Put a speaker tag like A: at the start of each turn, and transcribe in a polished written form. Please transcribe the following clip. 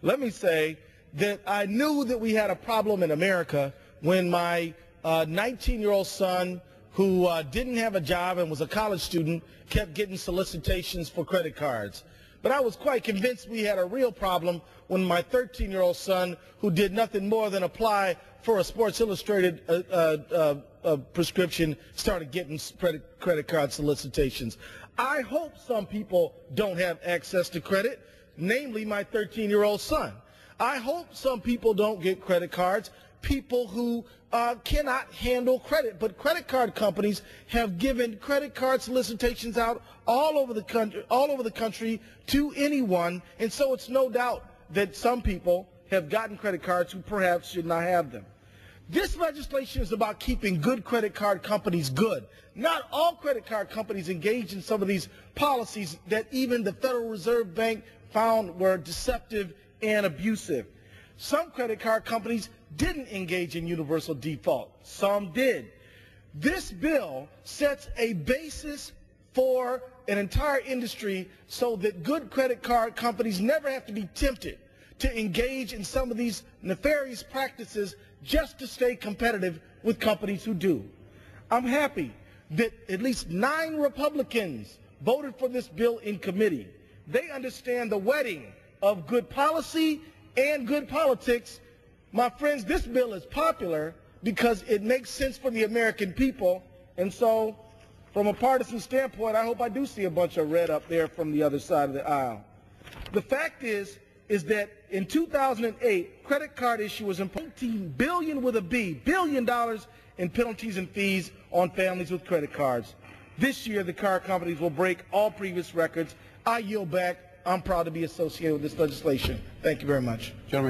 A: Let me say that I knew that we had a problem in America when my 19-year-old son, who didn't have a job and was a college student, kept getting solicitations for credit cards. But I was quite convinced we had a real problem when my 13-year-old son, who did nothing more than apply for a Sports Illustrated prescription, started getting credit card solicitations. I hope some people don't have access to credit, namely my 13-year-old son. I hope some people don't get credit cards, people who cannot handle credit. But credit card companies have given credit card solicitations out all over the country to anyone, and so it's no doubt that some people have gotten credit cards who perhaps should not have them. This legislation is about keeping good credit card companies good. Not all credit card companies engage in some of these policies that even the Federal Reserve Bank found were deceptive and abusive. Some credit card companies didn't engage in universal default. Some did. This bill sets a basis for an entire industry so that good credit card companies never have to be tempted to engage in some of these nefarious practices just to stay competitive with companies who do. I'm happy that at least 9 Republicans voted for this bill in committee. They understand the wedding of good policy and good politics. My friends, this bill is popular because it makes sense for the American people, and so from a partisan standpoint, I hope I do see a bunch of red up there from the other side of the aisle. The fact is that in 2008, credit card issuers imposed $19 billion with a B, $billion in penalties and fees on families with credit cards. This year, the card companies will break all previous records. I yield back. I'm proud to be associated with this legislation. Thank you very much.
B: Gentlemen.